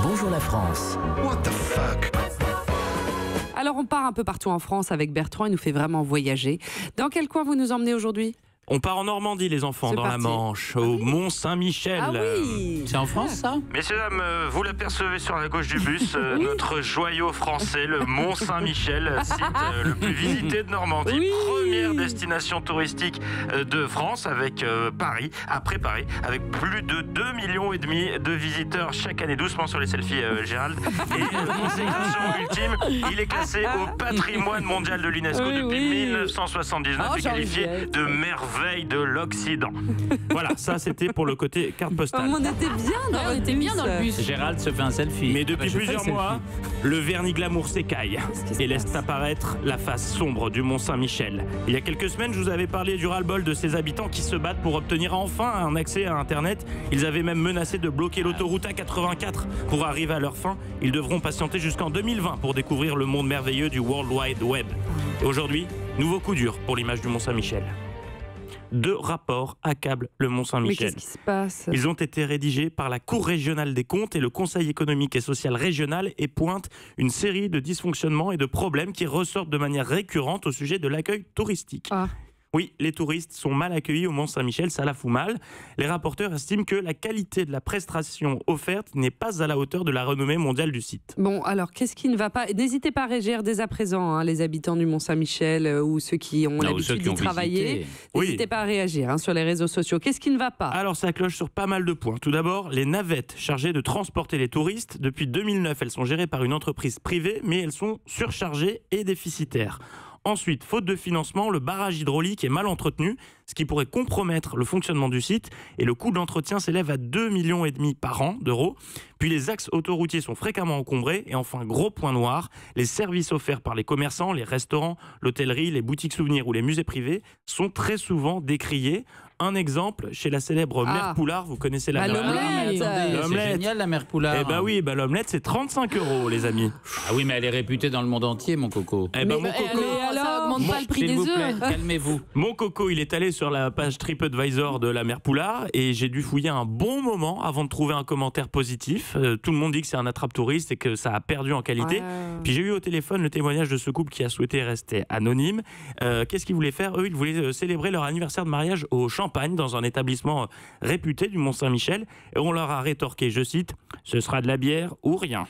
Bonjour la France. What the fuck? Alors on part un peu partout en France avec Bertrand, il nous fait vraiment voyager. Dans quel coin vous nous emmenez aujourd'hui ? On part en Normandie, les enfants, C'est dans parti. la Manche, au Mont-Saint-Michel. Ah oui. C'est en France ça ? Messieurs, dames, vous l'apercevez sur la gauche du bus, notre joyau français, le Mont-Saint-Michel, site le plus visité de Normandie. Oui. Première destination touristique de France avec Paris, après Paris, avec plus de 2,5 millions de visiteurs chaque année. Doucement sur les selfies, Gérald. Et consécration ultime, il est classé au patrimoine mondial de l'UNESCO depuis 1979 et qualifié de merveille de l'Occident. Voilà, ça c'était pour le côté carte postale. On était bien dans le bus. Gérald se fait un selfie. Mais depuis plusieurs mois, le vernis glamour s'écaille Qu'est-ce qui se et laisse passe apparaître la face sombre du Mont-Saint-Michel. Il y a quelques semaines, je vous avais parlé du ras-le-bol de ses habitants qui se battent pour obtenir enfin un accès à Internet. Ils avaient même menacé de bloquer l'autoroute A84 pour arriver à leur fin. Ils devront patienter jusqu'en 2020 pour découvrir le monde merveilleux du World Wide Web. Et aujourd'hui, nouveau coup dur pour l'image du Mont-Saint-Michel. 2 rapports accablent le Mais Mont-Saint-Michel. qu'est-ce qui se passe ? Ils ont été rédigés par la Cour régionale des comptes et le Conseil économique et social régional et pointent une série de dysfonctionnements et de problèmes qui ressortent de manière récurrente au sujet de l'accueil touristique. Ah. Oui, les touristes sont mal accueillis au Mont-Saint-Michel, ça la fout mal. Les rapporteurs estiment que la qualité de la prestation offerte n'est pas à la hauteur de la renommée mondiale du site. Bon, alors, qu'est-ce qui ne va pas ? N'hésitez pas à réagir dès à présent, hein, les habitants du Mont-Saint-Michel ou ceux qui ont l'habitude d'y travailler. N'hésitez pas à réagir sur les réseaux sociaux. Qu'est-ce qui ne va pas ? Alors ça cloche sur pas mal de points. Tout d'abord, les navettes chargées de transporter les touristes. Depuis 2009, elles sont gérées par une entreprise privée, mais elles sont surchargées et déficitaires. Ensuite, faute de financement, le barrage hydraulique est mal entretenu, ce qui pourrait compromettre le fonctionnement du site. Et le coût de l'entretien s'élève à 2,5 millions par an d'euros. Puis les axes autoroutiers sont fréquemment encombrés. Et enfin, gros point noir, les services offerts par les commerçants, les restaurants, l'hôtellerie, les boutiques souvenirs ou les musées privés sont très souvent décriés. Un exemple, chez la célèbre Mère Poulard, vous connaissez la Mère Poulard. C'est génial la Mère Poulard. Eh ben oui, l'omelette c'est 35 €, les amis. Ah oui, mais elle est réputée dans le monde entier, mon coco. Eh ben mon coco, ça augmente pas le prix S'il des vous plaît, œufs. calmez-vous. mon coco, il est allé sur la page TripAdvisor de la Mère Poulard et j'ai dû fouiller un bon moment avant de trouver un commentaire positif. Tout le monde dit que c'est un attrape-touriste et que ça a perdu en qualité. Puis j'ai eu au téléphone le témoignage de ce couple qui a souhaité rester anonyme. Qu'est-ce qu'ils voulaient faire ? Eux, ils voulaient célébrer leur anniversaire de mariage au Champagne dans un établissement réputé du Mont-Saint-Michel et on leur a rétorqué, je cite, « Ce sera de la bière ou rien ».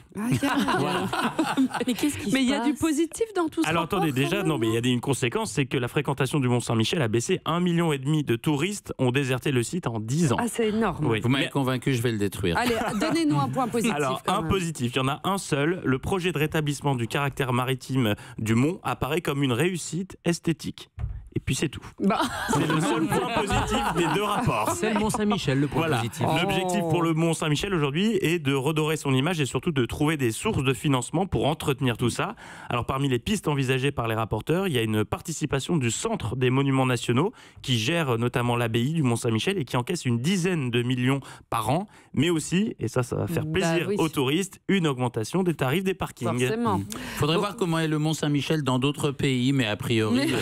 Mais qu'est-ce qui Mais il y a du positif dans tout ça. Alors attendez, déjà, non, mais il y a une conséquence, c'est que la fréquentation du Mont-Saint-Michel a baissé. 1,5 million de touristes ont déserté le site en 10 ans. Ah, c'est énorme. Oui. Vous m'avez convaincu, je vais le détruire. Allez, donnez-nous un point positif. Alors, quand un même. positif, il y en a un seul. Le projet de rétablissement du caractère maritime du Mont apparaît comme une réussite esthétique. Et puis c'est tout. C'est le seul point positif des 2 rapports. C'est le Mont-Saint-Michel, le point Voilà. positif. L'objectif pour le Mont-Saint-Michel aujourd'hui est de redorer son image et surtout de trouver des sources de financement pour entretenir tout ça. Alors parmi les pistes envisagées par les rapporteurs, il y a une participation du Centre des Monuments Nationaux qui gère notamment l'abbaye du Mont-Saint-Michel et qui encaisse une dizaine de millions par an, mais aussi, et ça va faire plaisir aux touristes, une augmentation des tarifs des parkings. Forcément. Faudrait voir comment est le Mont-Saint-Michel dans d'autres pays, mais a priori...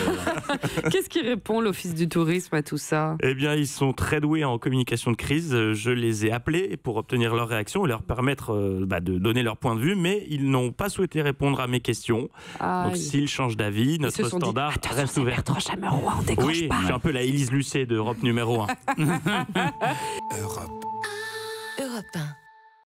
Qu'est-ce qui répond l'Office du tourisme à tout ça ? Eh bien, ils sont très doués en communication de crise. Je les ai appelés pour obtenir leur réaction et leur permettre de donner leur point de vue, mais ils n'ont pas souhaité répondre à mes questions. Donc, s'ils changent d'avis, notre standard reste ouvert. Bertrand Chameroy, on décroche Oui, pas. je suis un peu la Élise Lucet d'Europe numéro 1. Europe. Europe 1.